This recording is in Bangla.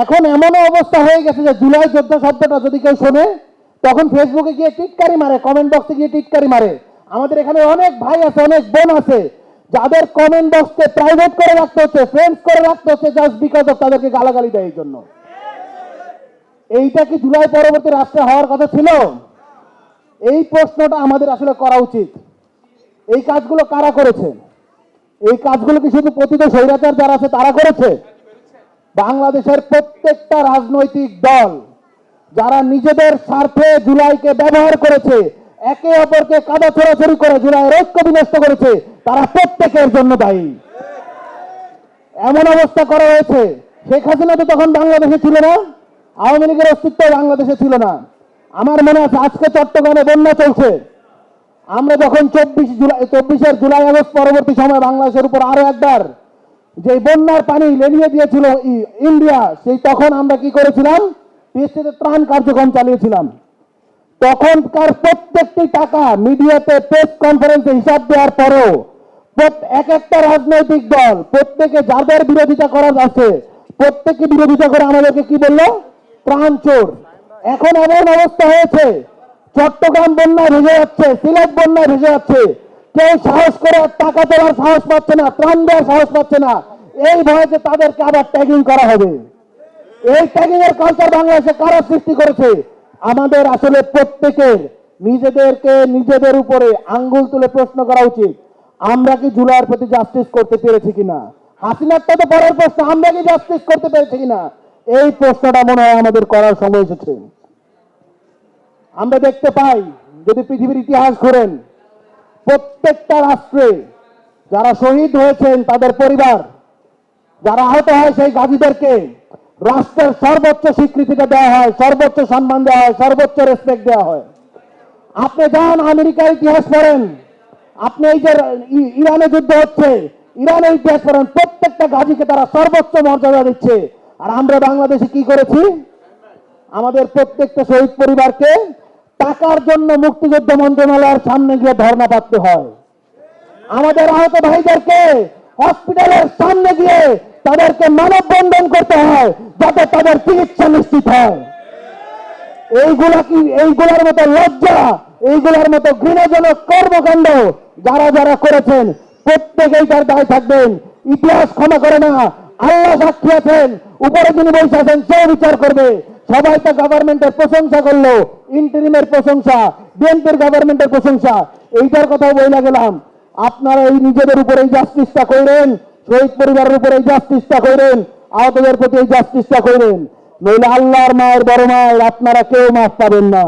এখন এমনও অবস্থা হয়ে গেছে যে জুলাই যোদ্ধা শব্দটা যদি কেউ শোনে তখন ফেসবুকে গিয়ে টিটকারি মারে, কমেন্ট বক্সে গিয়ে টিটকারি মারে। আমাদের এখানে অনেক ভাই আছে, অনেক বোন আছে যাদের কমেন্ট বক্সকে প্রাইভেট করে রাখতে হচ্ছে, ফ্রেন্ডস করে রাখতে হচ্ছে জাস্ট বিকজ অফ তাদেরকে গালাগালি দেয় এই জন্য। এইটা কি জুলাই পরবর্তী রাষ্ট্রে হওয়ার কথা ছিল? এই প্রশ্নটা আমাদের আসলে করা উচিত। এই কাজগুলো কারা করেছে? এই কাজগুলো কি শুধু পতিত স্বৈরাচার যারা আছে তারা করেছে? বাংলাদেশের প্রত্যেকটা রাজনৈতিক দল যারা নিজেদের স্বার্থে জুলাইকে ব্যবহার করেছে, একে অপরকে কাদা ছোড়াছড়ি করে জুলাইয়ের ঐক্য বিনষ্ট করেছে, তারা প্রত্যেকের জন্য দায়ী। এমন অবস্থা করা হয়েছে, শেখ হাসিনা তো তখন বাংলাদেশে ছিল না, আওয়ামী লীগের অস্তিত্ব বাংলাদেশে ছিল না। আমার মনে আছে আজকে চট্টগ্রামে বন্যা চলছে, আমরা যখন 24 জুলাই আগস্ট পরবর্তী সময় বাংলাদেশের উপর আরো একবার যে বন্যার পানি লেলিয়ে দিয়েছিল ইন্ডিয়া, সেই তখন আমরা কি করেছিলাম? টিএসসিতে ত্রাণ কার্যক্রম চালিয়েছিলাম। তখনকার প্রত্যেকটি টাকা মিডিয়াতে প্রেস কনফারেন্সে হিসাব দেওয়ার পরেও এক একটা রাজনৈতিক দল প্রত্যেকে যাদের বিরোধিতা করার আছে প্রত্যেকে বিরোধিতা করে আমাদেরকে কি বললো? ত্রাণ চোর। এখন এমন অবস্থা হয়েছে, চট্টগ্রাম বন্যায় ভেসে যাচ্ছে, সিলেট বন্যায় ভেসে যাচ্ছে, কেউ সাহস করে টাকা তোলার সাহস পাচ্ছে না, ত্রাণ দেওয়ার সাহস পাচ্ছে না। এই ভয়ে তাদেরকে আবার ট্যাগিং করা হবে। এই ট্যাগিং এর কালচার বাংলাদেশে কারা সৃষ্টি করেছে? আমাদের আসলে প্রত্যেকের নিজেদেরকে নিজেদের উপরে আঙ্গুল তুলে প্রশ্ন করা উচিত, আমরা কি জুলাইয়ের প্রতি জাস্টিস করতে পেরেছি কিনা? হাসিনারটা তো পরের প্রশ্ন, আমরা কি জাস্টিস করতে পেরেছি কিনা? এই প্রশ্নটা মনে হয় আমাদের করার সময় এসেছে। আমরা দেখতে পাই, যদি পৃথিবীর ইতিহাস ঘোরেন, প্রত্যেকটা রাষ্ট্রে যারা শহীদ হয়েছেন তাদের পরিবার, যারা আহত হয় সেই গাজীদেরকে রাষ্ট্রের সর্বোচ্চ স্বীকৃতিটা দেওয়া হয়, সর্বোচ্চ সম্মান দেওয়া হয়, সর্বোচ্চ রেসপেক্ট দেওয়া হয়। আপনি যান আমেরিকার ইতিহাস পড়েন, আপনি এই যে ইরানে যুদ্ধ হচ্ছে, ইরানের ইতিহাস পড়েন, প্রত্যেকটা গাজীকে তারা সর্বোচ্চ মর্যাদা দিচ্ছে। আর আমরা বাংলাদেশে কি করেছি? আমাদের প্রত্যেকটা শহীদ পরিবারকে টাকার জন্য মুক্তিযুদ্ধ মন্ত্রণালয়ের সামনে গিয়ে ধর্ণা পাততে হয়। আমাদের আহত ভাইদেরকে হসপিটালের সামনে গিয়ে তাদেরকে মানববন্ধন করতে হয় যাতে তাদের চিকিৎসা নিশ্চিত হয়। এইগুলার মতো লজ্জা, এইগুলার মতো ঘৃণাজনক কর্মকাণ্ড যারা যারা করেছেন প্রত্যেকেই তার দায় থাকবেন। ইতিহাস ক্ষমা করে না, আল্লাহ সাক্ষী আছেন, উপরে যিনি বসে আছেন সে বিচার করবে। সবাই তো গভর্নমেন্টের প্রশংসা করলো, ইন্টারিমের প্রশংসা, বিএনপির গভর্নমেন্টের প্রশংসা, এইটার কথাও বইলা গেলাম। আপনারা এই নিজেদের উপরে এই জাস্টিসটা করেন, শহীদ পরিবারের উপরে এই জাস্টিসটা করেন, আহতদের প্রতি এই জাস্টিসটা করেন, নইলে আল্লাহর মায়ের বড় মায়ের আপনারা কেউ মাফ পাবেন না।